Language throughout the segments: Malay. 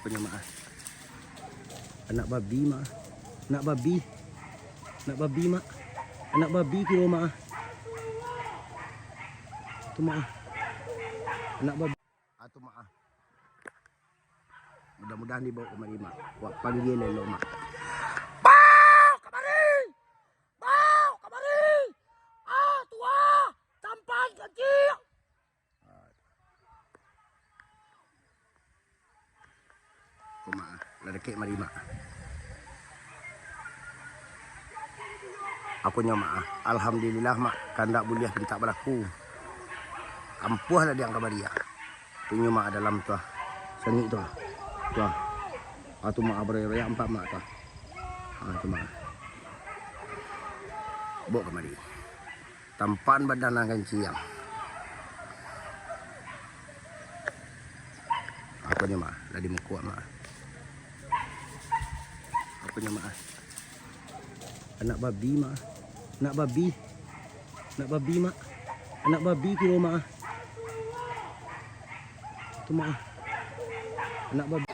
punya maaf. Anak babi mak. Anak babi. Anak babi mak. Anak babi kira mak. Tu mak. Anak babi. Atu mak. Mudah-mudahan dibawa kemari mak. Wak panggil lelo mak. Bau kemari. Bau kemari. Ah tua. Tampan kecil. Mak, ledek mari mak. Aku nya mak. Alhamdulillah mak, kandak boleh minta berlaku. Ampuhlah dia kabaria. Punya mak dalam tu. Sengit tu. Tu. Atu mak beroyak empat mak tu. Tu mak. Bawa kemari. Tampan badan akan ciang. Aku nya mak, dah dimukuat mak. Aku nya mak. Anak babi mak. Anak babi. Anak babi mak. Anak babi kira mak. Tu mak. Anak babi.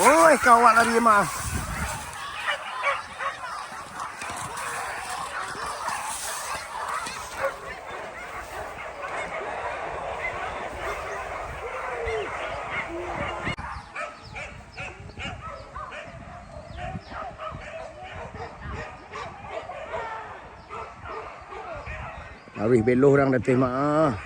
Oi, kawat lari mak. Harus beloh orang datang mak.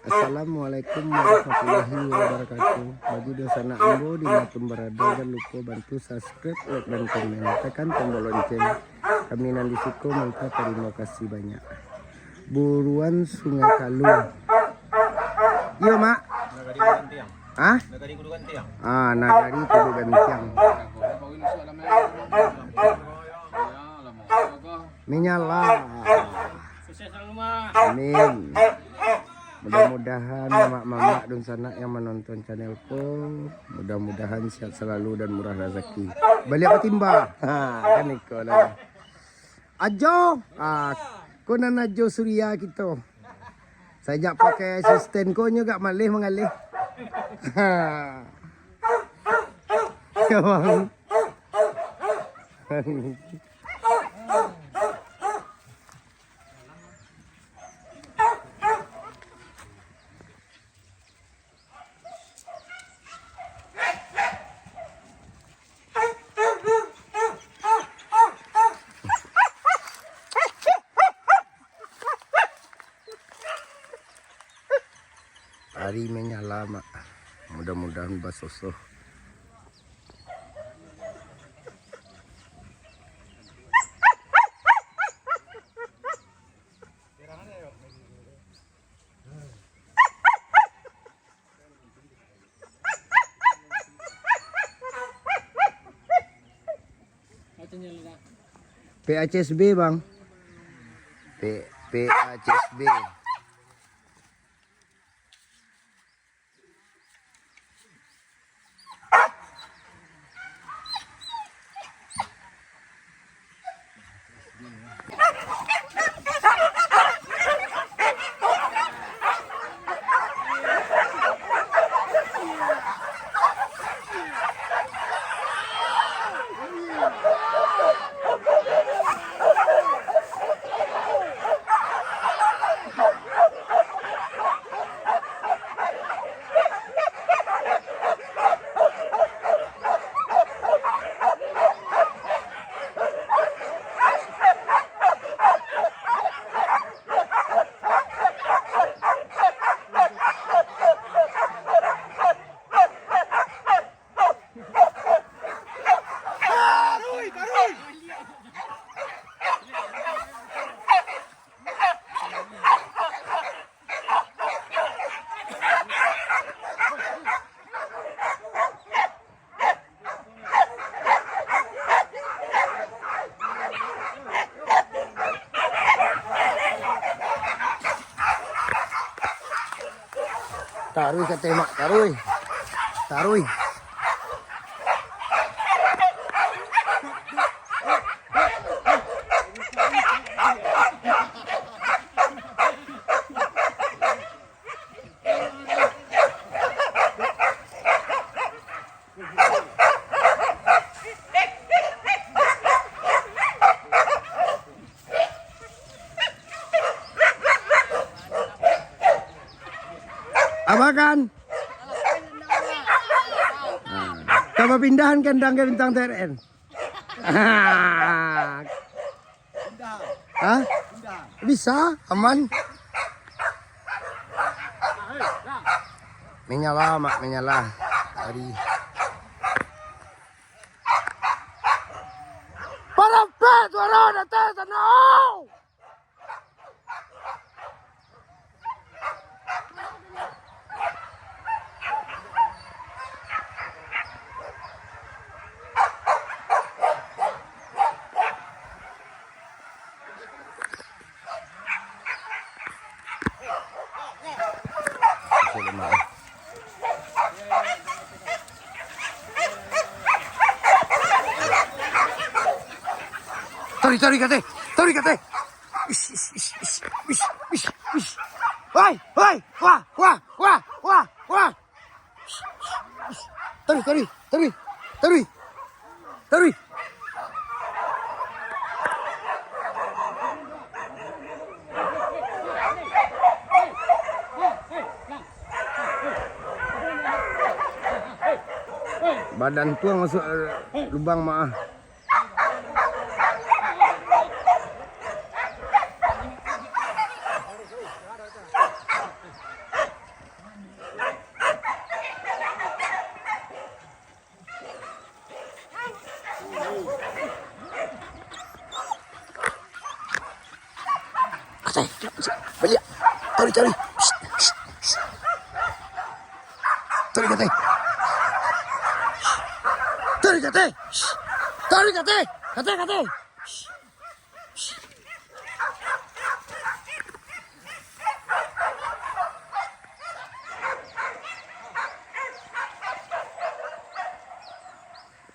Assalamualaikum warahmatullahi wabarakatuh. Bagi dosa anak ambo dimanapun berada, jangan lupa bantu subscribe, like dan komen. Tekan tombol lonceng. Kami nanti suko minta terima kasih banyak. Buruan Sungai Kalu. Iya mak. Nagari kudu gantiang. Ah? Nagari kudu gantiang. Ah, nagari kudu gantiang. Menyala. Sukses selalu mak. Amin. Mudah-mudahan mama-mama dan sana yang menonton channelku, mudah-mudahan sehat selalu dan murah rezeki. Balik apa timba? Kan iko lah. Ajo, ko na najo Surya kita. Sajak pakai asisten ko nyo gak malih mengalih. Bang. Hari menyala mak. Mudah-mudahan basosoh. PHSB bang. PHSB. Taruh ke tema, taruh. Taruh. Abakan. Coba pindahan kandang ke bintang TRN. Hah? Bisa, aman. Menyala, mak, menyala. Tadi. Parapet, warna atas sana. Tarik kate. Wah. Tarik. Badan tuang masuk lubang mah. Balik. Cari. Tarik kate. Kate.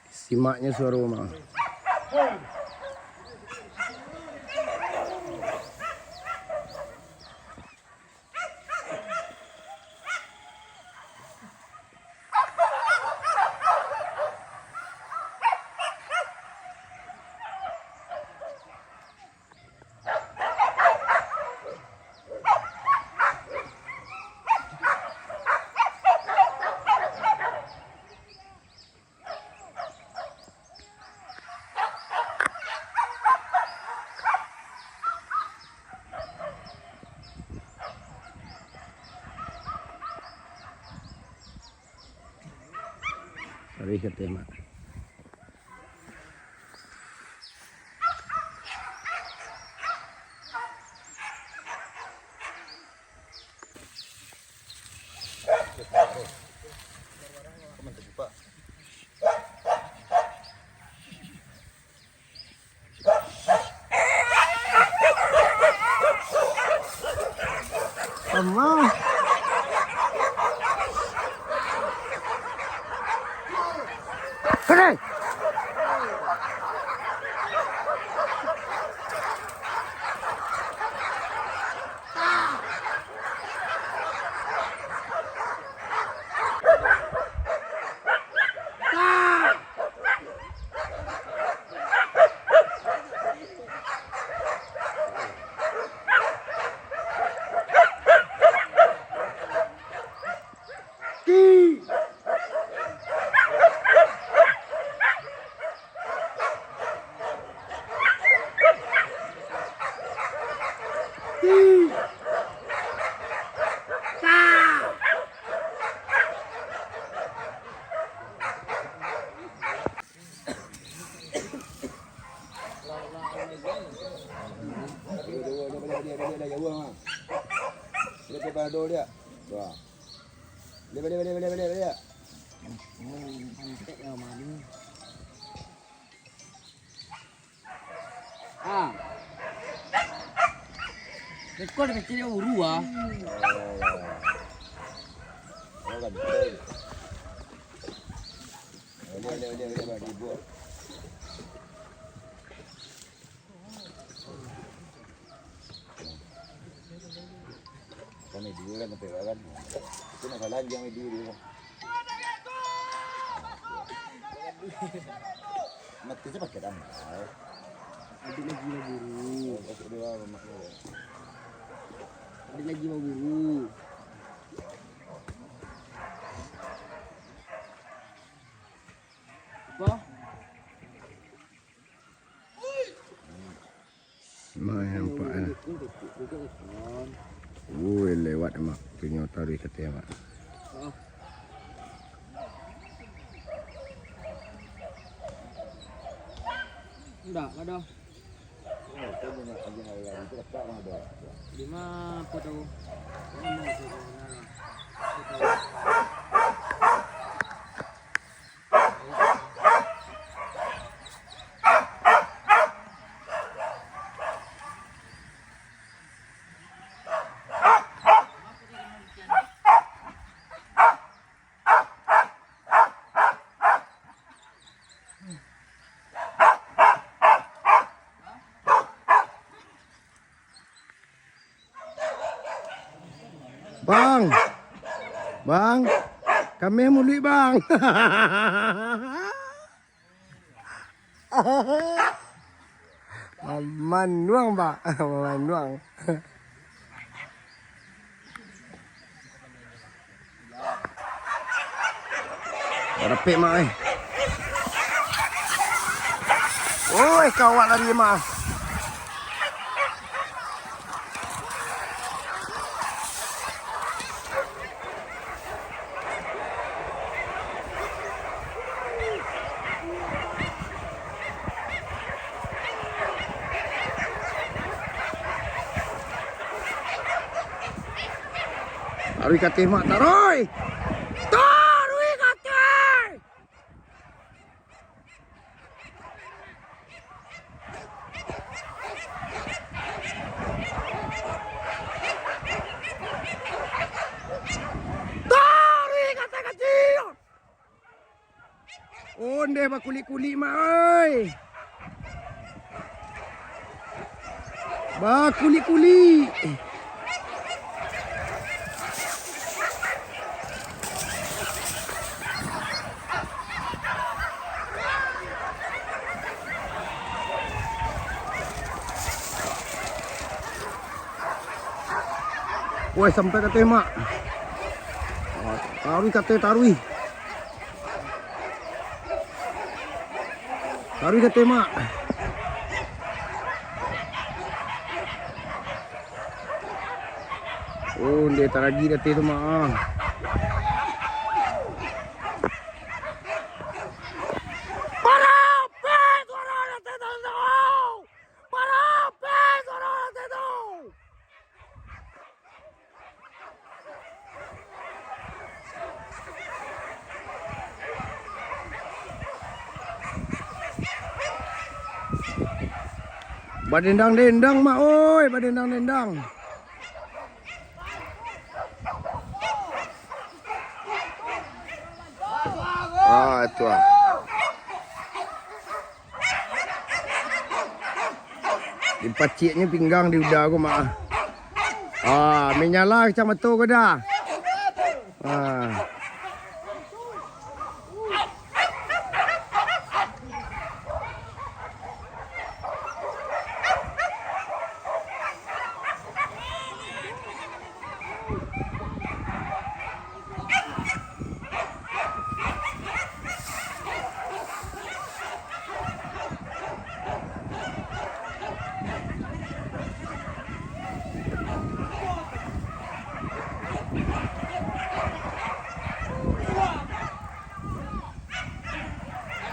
Simaknya suara rumah. Tarik ke tema. Sama. Kene. Dia jauh mah. Dia ke pada dia. Wah. Balik. Mantek ya mami. Ah. Rekod kecil yang uru ah. Bagi buat. Kami dulu kan sampai kan. Itu masalah yang dulu. Mati sih pakai dam. Adik lagi mau buru. Sudah mamak. Adik lagi mau buru. Apa? Main nampak kan. Woi lewat mak. Punya tarik kata mak. Oh. Enggak, ada. Lima foto. Bang, kami mau duit bang. Aman doang pak, aman doang. Rapik mak eh. Oi kawat lari mak. Taruh kate mak, taruh. Taruh kate. Taruh kate kecil. Onde ba kuli-kuli mak oi. Ba kuli-kuli. Woi sampai kata mak. Taruh kata taruh. Taruh kata mak. Oh dia tak lagi kata tu mak. Badendang-dendang mak oi, badendang-dendang. Ah, itu ah. Dipaciknya pinggang di udah aku mak. Ah, menyala macam betul ke dah? Ah.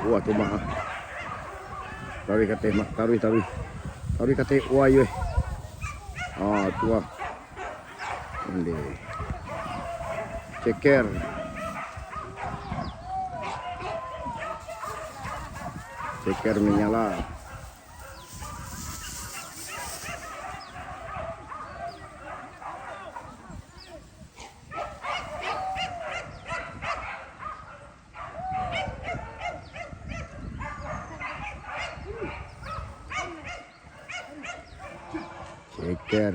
Wah tu mak. Taruh kata mak, taruh. Taruh kata wah ye. Ah tu ah. Ini. Ceker. Ceker menyala. Ceker.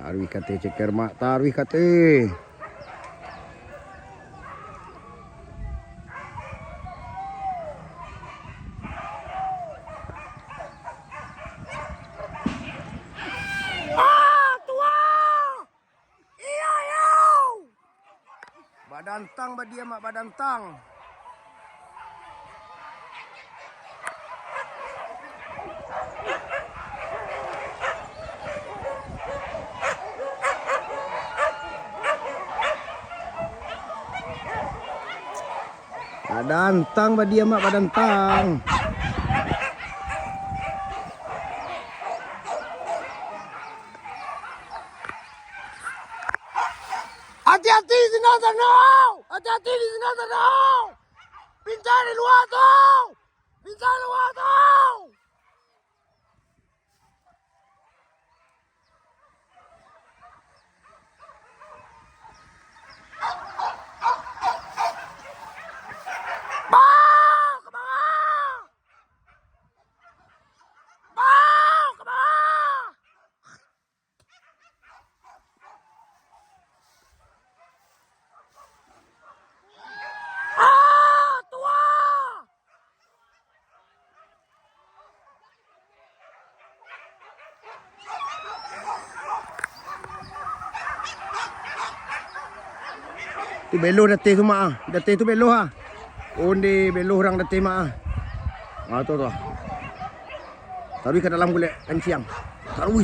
Taruh kate ceker mak, taruh kate. Badan tang badia mak, badan tang. Badan tang badia mak, badan tang. Hati-hati di sana danau. Hati-hati di sana danau. Pintar di luar tuh. Pintar di luar tuh. Bau ke bawah. Bau ke bawah. Tua. Tu beloh datih tu mak ah. Datih tu beloh ah. Onde beloh orang datih mak ah. Ah tu tu. Taruh ke dalam gulai kanciang. Taruh.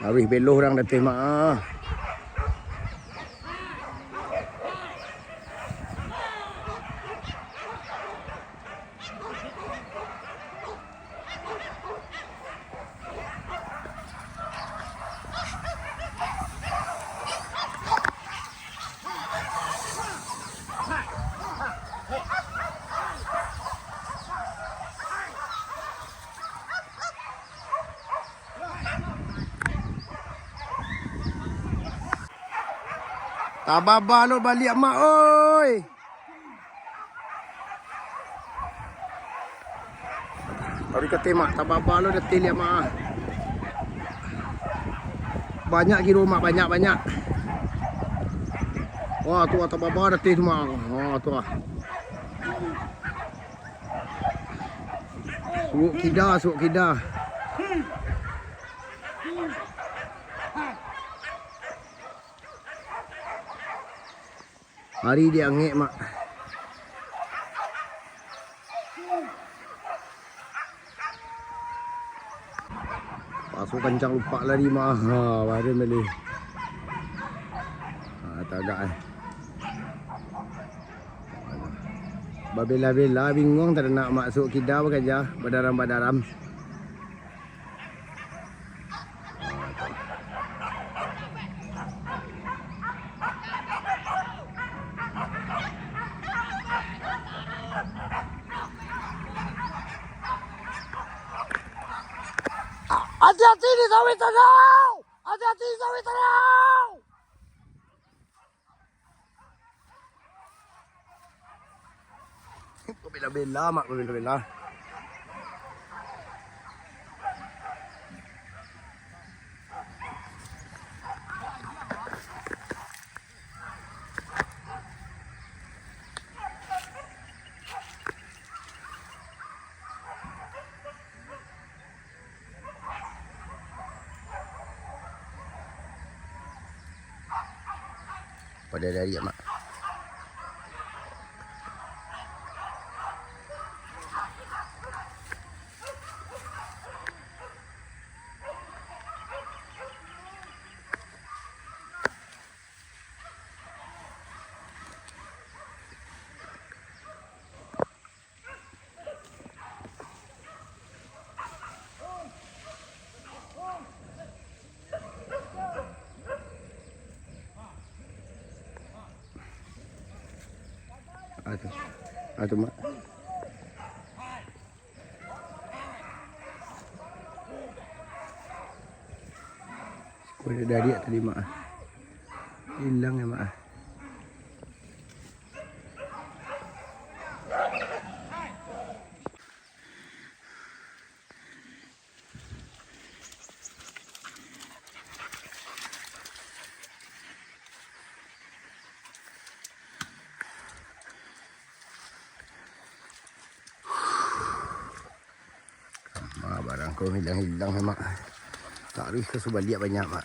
Taruh beloh orang datih mak ah. Tababa lo balik mak oi. Taruh kata mak tababa lo datih lihat mak. Banyak di rumah banyak. Wah tu tababa datih tu mak. Wah tu ah. Suuk kida. Hari dia ngek mak. Pasuk kencang lupa lari mak. Ha, baru beli. Ha, tagak eh. Babela-bela bingung tak nak masuk kidau kerja badaram-badaram. Hati-hati di sawit tanau! Hati-hati di sawit tanau! Bela-bela mak, bela-bela. Pada dari mak. Atau mak. Boleh dari tadi mak. Hilang ya mak. Barang kau hilang-hilang mak. Tak habis ke subaliak banyak mak.